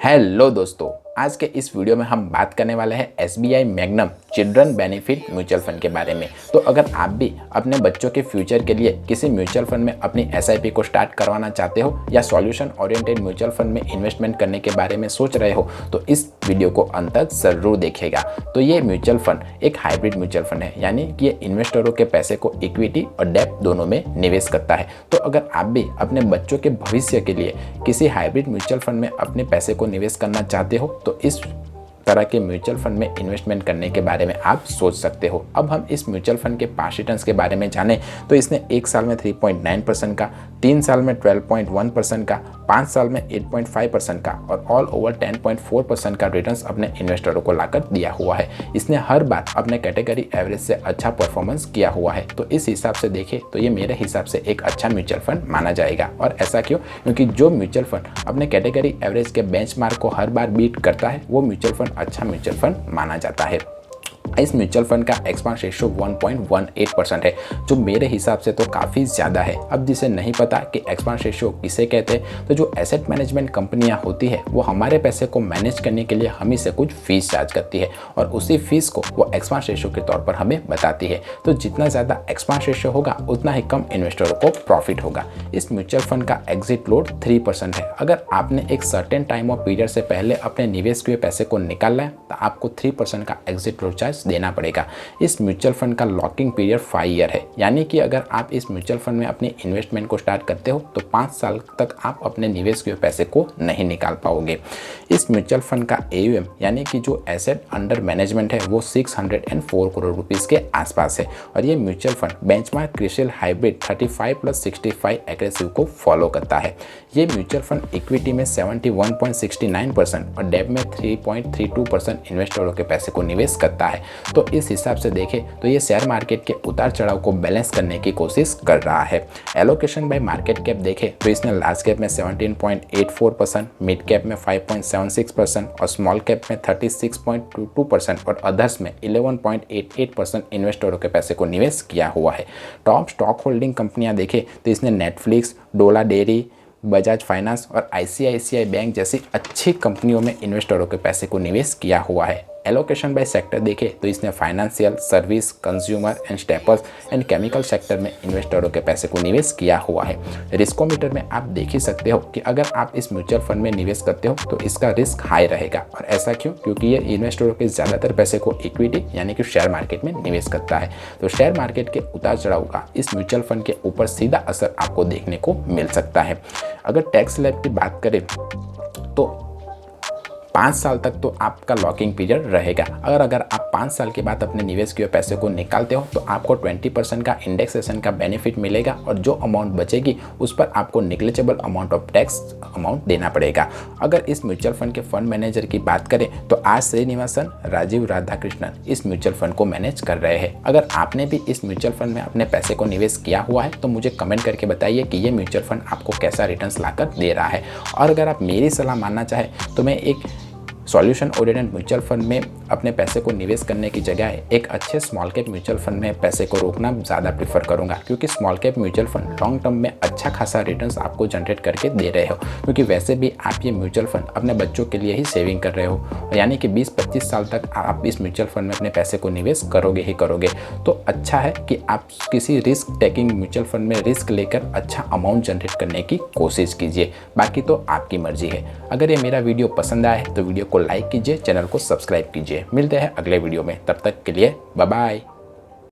Hello दोस्तों, आज के इस वीडियो में हम बात करने वाले हैं SBI magnum children benefit mutual fund के बारे में। तो अगर आप भी अपने बच्चों के फ्यूचर के लिए किसी म्यूचुअल फंड में अपनी SIP को स्टार्ट करवाना चाहते हो या सॉल्यूशन ओरिएंटेड म्यूचुअल फंड में इन्वेस्टमेंट करने के बारे में सोच रहे हो तो इस वीडियो को अंत तक जरूर देखिएगा। तो ये म्यूचुअल फंड एक हाइब्रिड म्यूचुअल फंड है, यानी कि ये इन्वेस्टरों के पैसे को इक्विटी और डेब्ट दोनों में निवेश करता है। तो अगर आप भी अपने बच्चों के भविष्य के लिए किसी हाइब्रिड म्यूचुअल फंड में अपने पैसे को निवेश करना चाहते हो तो इस तरह के म्यूचुअल फंड में इन्वेस्टमेंट करने के बारे में आप सोच सकते हो। अब हम इस म्यूचुअल फंड के 5 रिटर्न्स के बारे में जानें तो इसने 1 साल में 3.9% का, 3 साल में 12.1% का, 5 साल में 8.5% का और ऑल ओवर 10.4% का रिटर्न्स अपने इन्वेस्टरों को लाकर दिया हुआ है। इसने हर बार अपने कैटेगरी एवरेज से अच्छा परफॉर्मेंस किया हुआ है। तो इस हिसाब से देखें तो ये मेरे हिसाब से एक अच्छा म्यूचुअल फंड माना जाएगा। और ऐसा क्यों? क्योंकि जो म्यूचुअल फंड अपने कैटेगरी एवरेज के बेंचमार्क को हर बार बीट करता है वो म्यूचुअल फंड अच्छा म्यूचुअल फंड माना जाता है। इस म्यूचुअल फंड का एक्सपांस रेशियो 1.18% है, जो मेरे हिसाब से तो काफ़ी ज़्यादा है। अब जिसे नहीं पता कि एक्सपांस रेशियो किसे कहते हैं, तो जो एसेट मैनेजमेंट कंपनियां होती है वो हमारे पैसे को मैनेज करने के लिए हम ही से कुछ फीस चार्ज करती है और उसी फीस को वो एक्सपांस रेशियो के तौर पर हमें बताती है। तो जितना ज़्यादा एक्सपांस रेशियो होगा उतना ही कम इन्वेस्टरों को प्रॉफिट होगा। इस म्यूचुअल फंड का एग्जिट लोड 3% है। अगर आपने एक सर्टेन टाइम ऑफ पीरियड से पहले अपने निवेश किए पैसे को निकालना है तो आपको 3% का एग्जिट लोड चार्ज देना पड़ेगा। इस म्यूचुअल फंड का लॉकिंग पीरियड 5 ईयर है, यानी कि अगर आप इस म्यूचुअल फंड में अपनी इन्वेस्टमेंट को स्टार्ट करते हो तो 5 साल तक आप अपने निवेश के पैसे को नहीं निकाल पाओगे। इस म्यूचुअल फंड का AUM यानी कि जो एसेट अंडर मैनेजमेंट है वो 604 करोड़ रुपीस के आसपास है और ये mutual fund benchmark CRISIL hybrid 35+65 aggressive को फॉलो करता है। ये म्यूचुअल फंड इक्विटी में 71.69% और डेब्ट में 3.32% इन्वेस्टरों के पैसे को निवेश करता है। तो इस हिसाब से देखें तो ये शेयर मार्केट के उतार चढ़ाव को बैलेंस करने की कोशिश कर रहा है। एलोकेशन बाय मार्केट कैप देखें तो इसने लार्ज कैप में 17.84%, मिड कैप में 5.76% और स्मॉल कैप में 36.22% और अदर्स में 11.88% इन्वेस्टरों के पैसे को निवेश किया हुआ है। टॉप स्टॉक होल्डिंग कंपनियां देखें तो इसने नेटफ्लिक्स, डोला डेयरी, बजाज फाइनेंस और ICICI बैंक जैसी अच्छी कंपनियों में इन्वेस्टरों के पैसे को निवेश किया हुआ है। एलोकेशन बाय सेक्टर देखें तो इसने financial, service, consumer and staples and chemical sector में इन्वेस्टरों के पैसे को निवेश किया हुआ है। रिस्कोमीटर में आप देख ही सकते हो कि अगर आप इस म्यूचुअल फंड में निवेश करते हो तो इसका रिस्क हाई रहेगा। और ऐसा क्यों? क्योंकि ये इन्वेस्टरों के ज़्यादातर पैसे को इक्विटी यानी कि शेयर मार्केट में निवेश करता है। तो शेयर मार्केट के उतार चढ़ाव का इस म्यूचुअल फंड के ऊपर सीधा असर आपको देखने को मिल सकता है। अगर टैक्स स्लैब की बात करें तो 5 साल तक तो आपका लॉकिंग पीरियड रहेगा। अगर आप 5 साल के बाद अपने निवेश किए पैसे को निकालते हो तो आपको 20% का इंडेक्सेशन का बेनिफिट मिलेगा और जो अमाउंट बचेगी उस पर आपको negligible amount of tax amount देना पड़ेगा। अगर इस म्यूचुअल फंड के फंड मैनेजर की बात करें तो आर श्रीनिवासन, राजीव राधाकृष्णन इस म्यूचुअल फंड को मैनेज कर रहे हैं। अगर आपने भी इस म्यूचुअल फंड में अपने पैसे को निवेश किया हुआ है तो मुझे कमेंट करके बताइए कि ये म्यूचुअल फंड आपको कैसा रिटर्न्स लाकर दे रहा है। और अगर आप मेरी सलाह मानना चाहें तो मैं एक सॉल्यूशन ओरिएंटेड म्यूचुअल फंड में अपने पैसे को निवेश करने की जगह एक अच्छे स्मॉल कैप म्यूचुअल फंड में पैसे को रोकना ज़्यादा प्रीफर करूंगा, क्योंकि small cap mutual fund long term में अच्छा खासा रिटर्न्स आपको जनरेट करके दे रहे हो। क्योंकि वैसे भी आप ये म्यूचुअल फंड अपने बच्चों के लिए ही सेविंग कर रहे हो, यानी कि 20-25 साल तक आप इस म्यूचुअल फंड में अपने पैसे को निवेश करोगे ही करोगे। तो अच्छा है कि आप किसी रिस्क टेकिंग म्यूचुअल फंड में रिस्क लेकर अच्छा अमाउंट जनरेट करने की कोशिश कीजिए। बाकी तो आपकी मर्जी है। अगर ये मेरा वीडियो पसंद आए तो वीडियो को लाइक कीजिए, चैनल को सब्सक्राइब कीजिए। मिलते हैं अगले वीडियो में, तब तक के लिए बाय बाय।